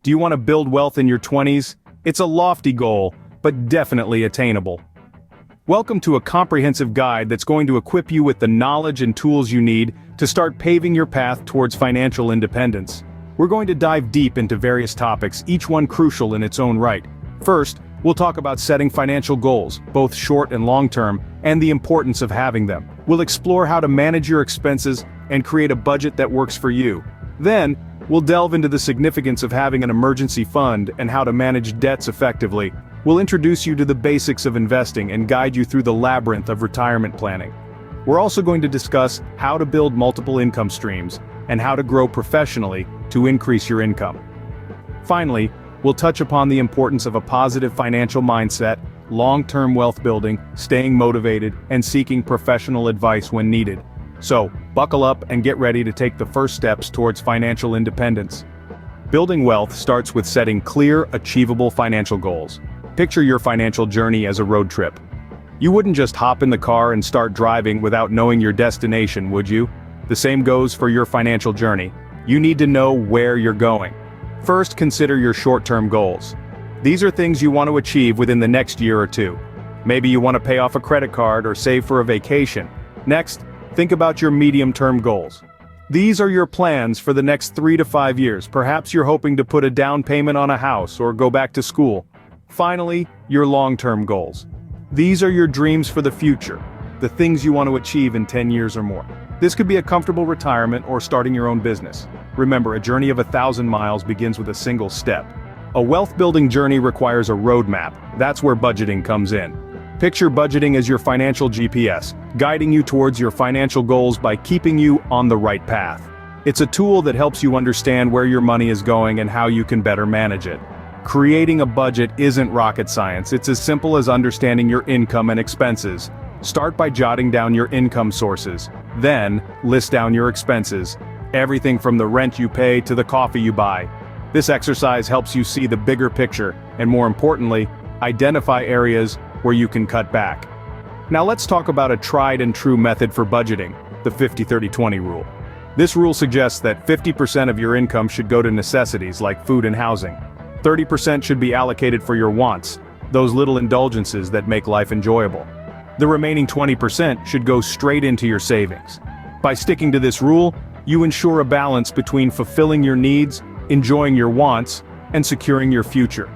Do you want to build wealth in your 20s? It's a lofty goal, but definitely attainable. Welcome to a comprehensive guide that's going to equip you with the knowledge and tools you need to start paving your path towards financial independence. We're going to dive deep into various topics, each one crucial in its own right. First, we'll talk about setting financial goals, both short and long-term, and the importance of having them. We'll explore how to manage your expenses and create a budget that works for you. Then, we'll delve into the significance of having an emergency fund and how to manage debts effectively. We'll introduce you to the basics of investing and guide you through the labyrinth of retirement planning. We're also going to discuss how to build multiple income streams and how to grow professionally to increase your income. Finally, we'll touch upon the importance of a positive financial mindset, long-term wealth building, staying motivated, and seeking professional advice when needed. So, buckle up and get ready to take the first steps towards financial independence. Building wealth starts with setting clear, achievable financial goals. Picture your financial journey as a road trip. You wouldn't just hop in the car and start driving without knowing your destination, would you? The same goes for your financial journey. You need to know where you're going. First, consider your short-term goals. These are things you want to achieve within the next year or two. Maybe you want to pay off a credit card or save for a vacation. Next, think about your medium-term goals. These are your plans for the next 3 to 5 years. Perhaps you're hoping to put a down payment on a house or go back to school. Finally, your long-term goals. These are your dreams for the future, the things you want to achieve in 10 years or more. This could be a comfortable retirement or starting your own business. Remember, a journey of 1,000 miles begins with a single step. A wealth-building journey requires a roadmap. That's where budgeting comes in. Picture budgeting as your financial GPS, guiding you towards your financial goals by keeping you on the right path. It's a tool that helps you understand where your money is going and how you can better manage it. Creating a budget isn't rocket science. It's as simple as understanding your income and expenses. Start by jotting down your income sources. Then, list down your expenses. Everything from the rent you pay to the coffee you buy. This exercise helps you see the bigger picture, and more importantly, identify areas where you can cut back. Now let's talk about a tried and true method for budgeting, the 50-30-20 rule. This rule suggests that 50% of your income should go to necessities like food and housing. 30% should be allocated for your wants, those little indulgences that make life enjoyable. The remaining 20% should go straight into your savings. By sticking to this rule, you ensure a balance between fulfilling your needs, enjoying your wants, and securing your future.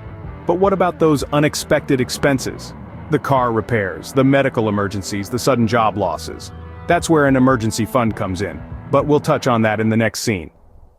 But what about those unexpected expenses? The car repairs, the medical emergencies, the sudden job losses. That's where an emergency fund comes in, but we'll touch on that in the next scene.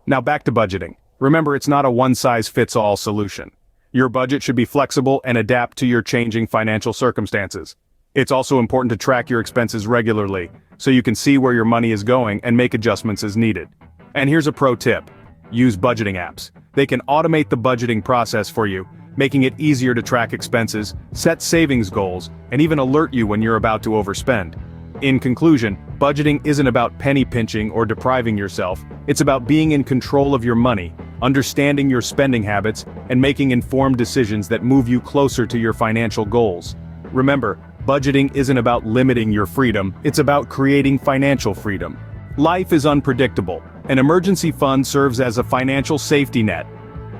Now back to budgeting. Remember, it's not a one-size-fits-all solution. Your budget should be flexible and adapt to your changing financial circumstances. It's also important to track your expenses regularly, so you can see where your money is going and make adjustments as needed. And here's a pro tip. Use budgeting apps. They can automate the budgeting process for you, making it easier to track expenses, set savings goals, and even alert you when you're about to overspend. In conclusion, budgeting isn't about penny pinching or depriving yourself. It's about being in control of your money, understanding your spending habits, and making informed decisions that move you closer to your financial goals. Remember, budgeting isn't about limiting your freedom, it's about creating financial freedom. Life is unpredictable. An emergency fund serves as a financial safety net.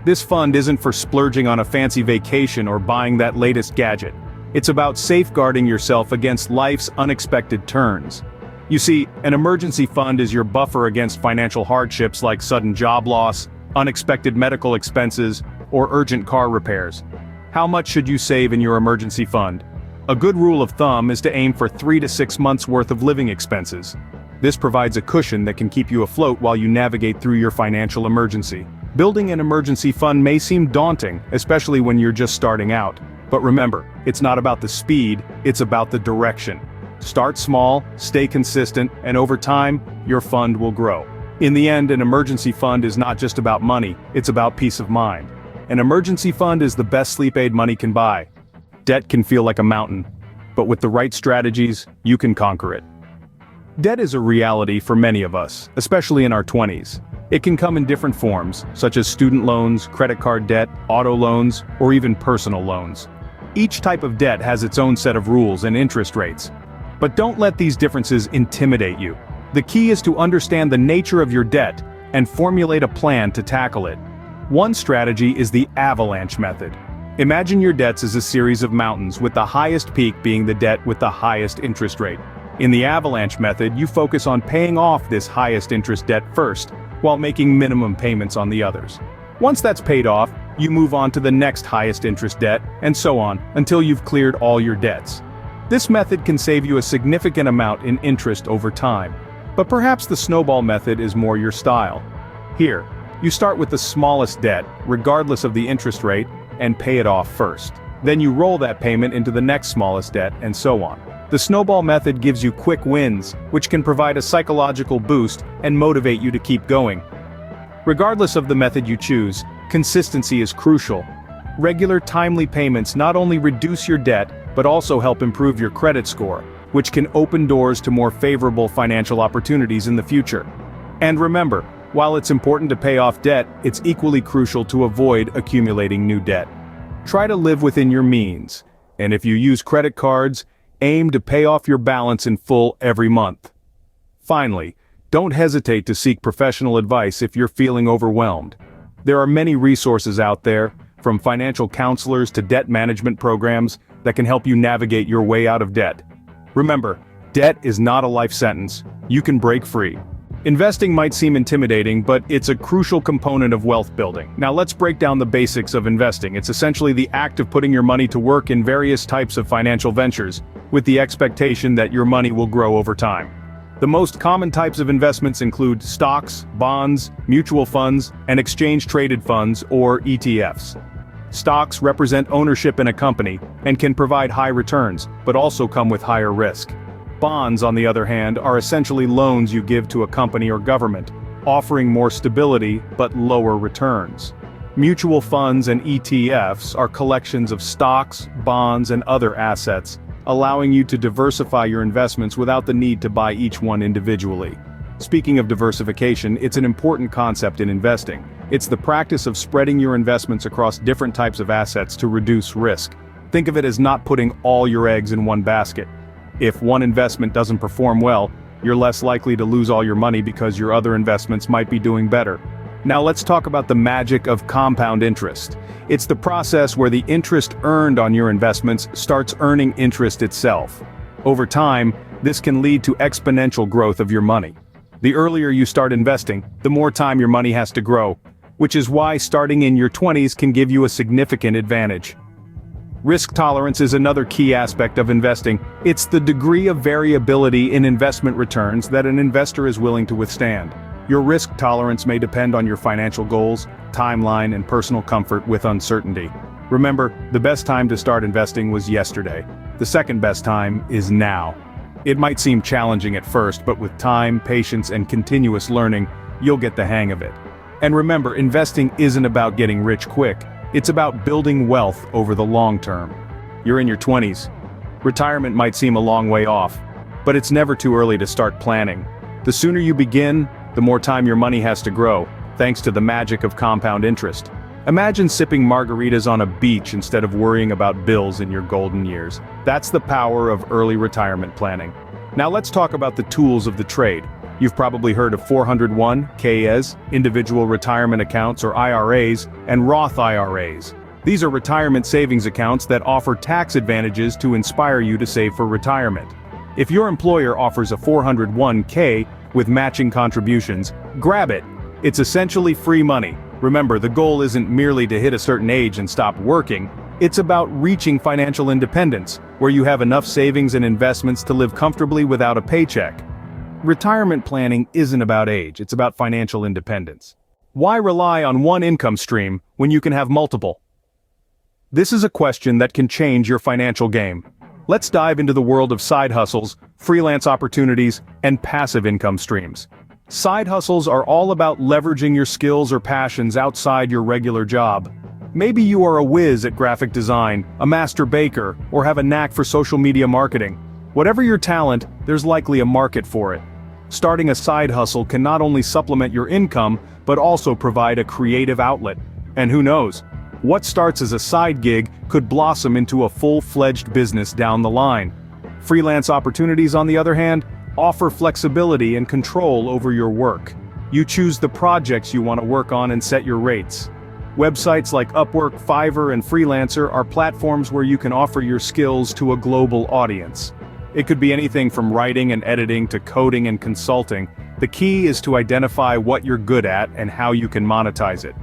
This fund isn't for splurging on a fancy vacation or buying that latest gadget. It's about safeguarding yourself against life's unexpected turns. You see, an emergency fund is your buffer against financial hardships like sudden job loss, unexpected medical expenses, or urgent car repairs. How much should you save in your emergency fund? A good rule of thumb is to aim for 3 to 6 months worth of living expenses. This provides a cushion that can keep you afloat while you navigate through your financial emergency. Building an emergency fund may seem daunting, especially when you're just starting out. But remember, it's not about the speed, it's about the direction. Start small, stay consistent, and over time, your fund will grow. In the end, an emergency fund is not just about money, it's about peace of mind. An emergency fund is the best sleep aid money can buy. Debt can feel like a mountain, but with the right strategies, you can conquer it. Debt is a reality for many of us, especially in our 20s. It can come in different forms, such as student loans, credit card debt, auto loans, or even personal loans. Each type of debt has its own set of rules and interest rates. But don't let these differences intimidate you. The key is to understand the nature of your debt and formulate a plan to tackle it. One strategy is the avalanche method. Imagine your debts as a series of mountains, with the highest peak being the debt with the highest interest rate. In the avalanche method, you focus on paying off this highest interest debt first, while making minimum payments on the others. Once that's paid off, you move on to the next highest interest debt, and so on, until you've cleared all your debts. This method can save you a significant amount in interest over time. But perhaps the snowball method is more your style. Here, you start with the smallest debt, regardless of the interest rate, and pay it off first. Then you roll that payment into the next smallest debt, and so on. The snowball method gives you quick wins, which can provide a psychological boost and motivate you to keep going. Regardless of the method you choose, consistency is crucial. Regular, timely payments not only reduce your debt, but also help improve your credit score, which can open doors to more favorable financial opportunities in the future. And remember, while it's important to pay off debt, it's equally crucial to avoid accumulating new debt. Try to live within your means, and if you use credit cards, aim to pay off your balance in full every month. Finally, don't hesitate to seek professional advice if you're feeling overwhelmed. There are many resources out there, from financial counselors to debt management programs, that can help you navigate your way out of debt. Remember, debt is not a life sentence. You can break free. Investing might seem intimidating, but it's a crucial component of wealth building. Now let's break down the basics of investing. It's essentially the act of putting your money to work in various types of financial ventures, with the expectation that your money will grow over time. The most common types of investments include stocks, bonds, mutual funds, and exchange-traded funds, or ETFs. Stocks represent ownership in a company and can provide high returns, but also come with higher risk. Bonds, on the other hand, are essentially loans you give to a company or government, offering more stability but lower returns. Mutual funds and ETFs are collections of stocks, bonds, and other assets, allowing you to diversify your investments without the need to buy each one individually. Speaking of diversification, it's an important concept in investing. It's the practice of spreading your investments across different types of assets to reduce risk. Think of it as not putting all your eggs in one basket. If one investment doesn't perform well, you're less likely to lose all your money because your other investments might be doing better. Now let's talk about the magic of compound interest. It's the process where the interest earned on your investments starts earning interest itself. Over time, this can lead to exponential growth of your money. The earlier you start investing, the more time your money has to grow, which is why starting in your 20s can give you a significant advantage. Risk tolerance is another key aspect of investing. It's the degree of variability in investment returns that an investor is willing to withstand. Your risk tolerance may depend on your financial goals, timeline, and personal comfort with uncertainty. Remember, the best time to start investing was yesterday. The second best time is now. It might seem challenging at first, but with time, patience, and continuous learning, you'll get the hang of it. And remember, investing isn't about getting rich quick. It's about building wealth over the long term. You're in your 20s. Retirement might seem a long way off, but it's never too early to start planning. The sooner you begin, the more time your money has to grow, thanks to the magic of compound interest. Imagine sipping margaritas on a beach instead of worrying about bills in your golden years. That's the power of early retirement planning. Now let's talk about the tools of the trade. You've probably heard of 401(k)s, individual retirement accounts or IRAs, and Roth IRAs. These are retirement savings accounts that offer tax advantages to inspire you to save for retirement. If your employer offers a 401(k) with matching contributions, grab it. It's essentially free money. Remember, the goal isn't merely to hit a certain age and stop working. It's about reaching financial independence, where you have enough savings and investments to live comfortably without a paycheck. Retirement planning isn't about age, it's about financial independence. Why rely on one income stream when you can have multiple? This is a question that can change your financial game. Let's dive into the world of side hustles, freelance opportunities, and passive income streams. Side hustles are all about leveraging your skills or passions outside your regular job. Maybe you are a whiz at graphic design, a master baker, or have a knack for social media marketing. Whatever your talent, there's likely a market for it. Starting a side hustle can not only supplement your income, but also provide a creative outlet. And who knows? What starts as a side gig could blossom into a full-fledged business down the line. Freelance opportunities, on the other hand, offer flexibility and control over your work. You choose the projects you want to work on and set your rates. Websites like Upwork, Fiverr, and Freelancer are platforms where you can offer your skills to a global audience. It could be anything from writing and editing to coding and consulting. The key is to identify what you're good at and how you can monetize it.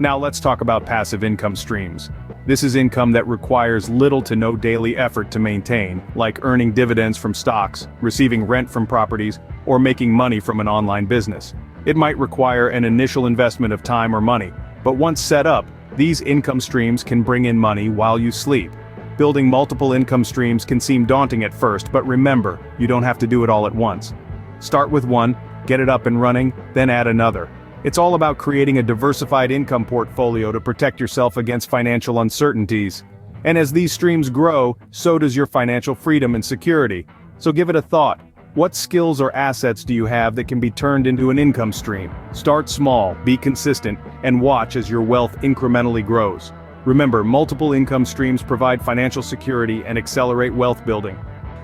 Now let's talk about passive income streams. This is income that requires little to no daily effort to maintain, like earning dividends from stocks, receiving rent from properties, or making money from an online business. It might require an initial investment of time or money, but once set up, these income streams can bring in money while you sleep. Building multiple income streams can seem daunting at first, but remember, you don't have to do it all at once. Start with one, get it up and running, then add another. It's all about creating a diversified income portfolio to protect yourself against financial uncertainties. And as these streams grow, so does your financial freedom and security. So give it a thought. What skills or assets do you have that can be turned into an income stream? Start small, be consistent, and watch as your wealth incrementally grows. Remember, multiple income streams provide financial security and accelerate wealth building.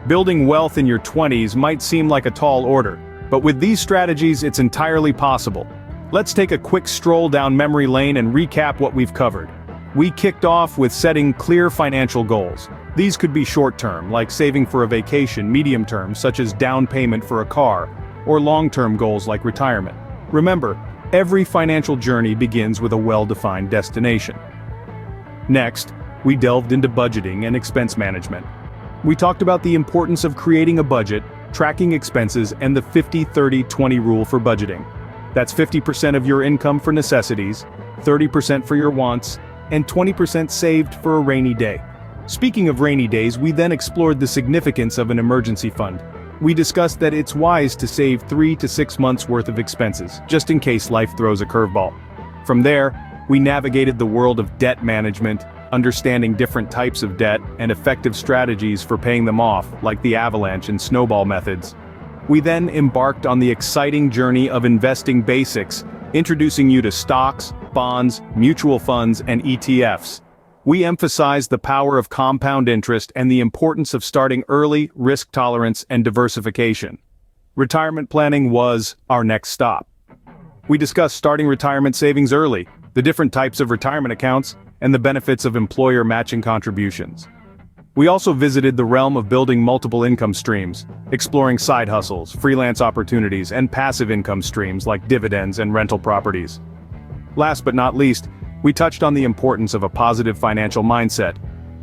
Building wealth in your 20s might seem like a tall order, but with these strategies, it's entirely possible. Let's take a quick stroll down memory lane and recap what we've covered. We kicked off with setting clear financial goals. These could be short-term, like saving for a vacation, medium-term, such as down payment for a car, or long-term goals like retirement. Remember, every financial journey begins with a well-defined destination. Next, we delved into budgeting and expense management. We talked about the importance of creating a budget, tracking expenses, and the 50-30-20 rule for budgeting. That's 50% of your income for necessities, 30% for your wants, and 20% saved for a rainy day. Speaking of rainy days, we then explored the significance of an emergency fund. We discussed that it's wise to save 3 to 6 months worth of expenses, just in case life throws a curveball. From there, we navigated the world of debt management, understanding different types of debt and effective strategies for paying them off, like the avalanche and snowball methods. We then embarked on the exciting journey of investing basics, introducing you to stocks, bonds, mutual funds, and ETFs. We emphasized the power of compound interest and the importance of starting early, risk tolerance, and diversification. Retirement planning was our next stop. We discussed starting retirement savings early, the different types of retirement accounts, and the benefits of employer matching contributions. We also visited the realm of building multiple income streams, exploring side hustles, freelance opportunities, and passive income streams like dividends and rental properties. Last but not least, we touched on the importance of a positive financial mindset,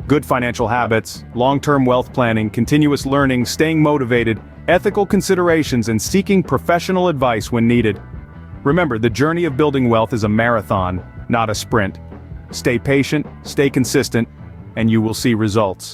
good financial habits, long-term wealth planning, continuous learning, staying motivated, ethical considerations, and seeking professional advice when needed. Remember, the journey of building wealth is a marathon, not a sprint. Stay patient, stay consistent, and you will see results.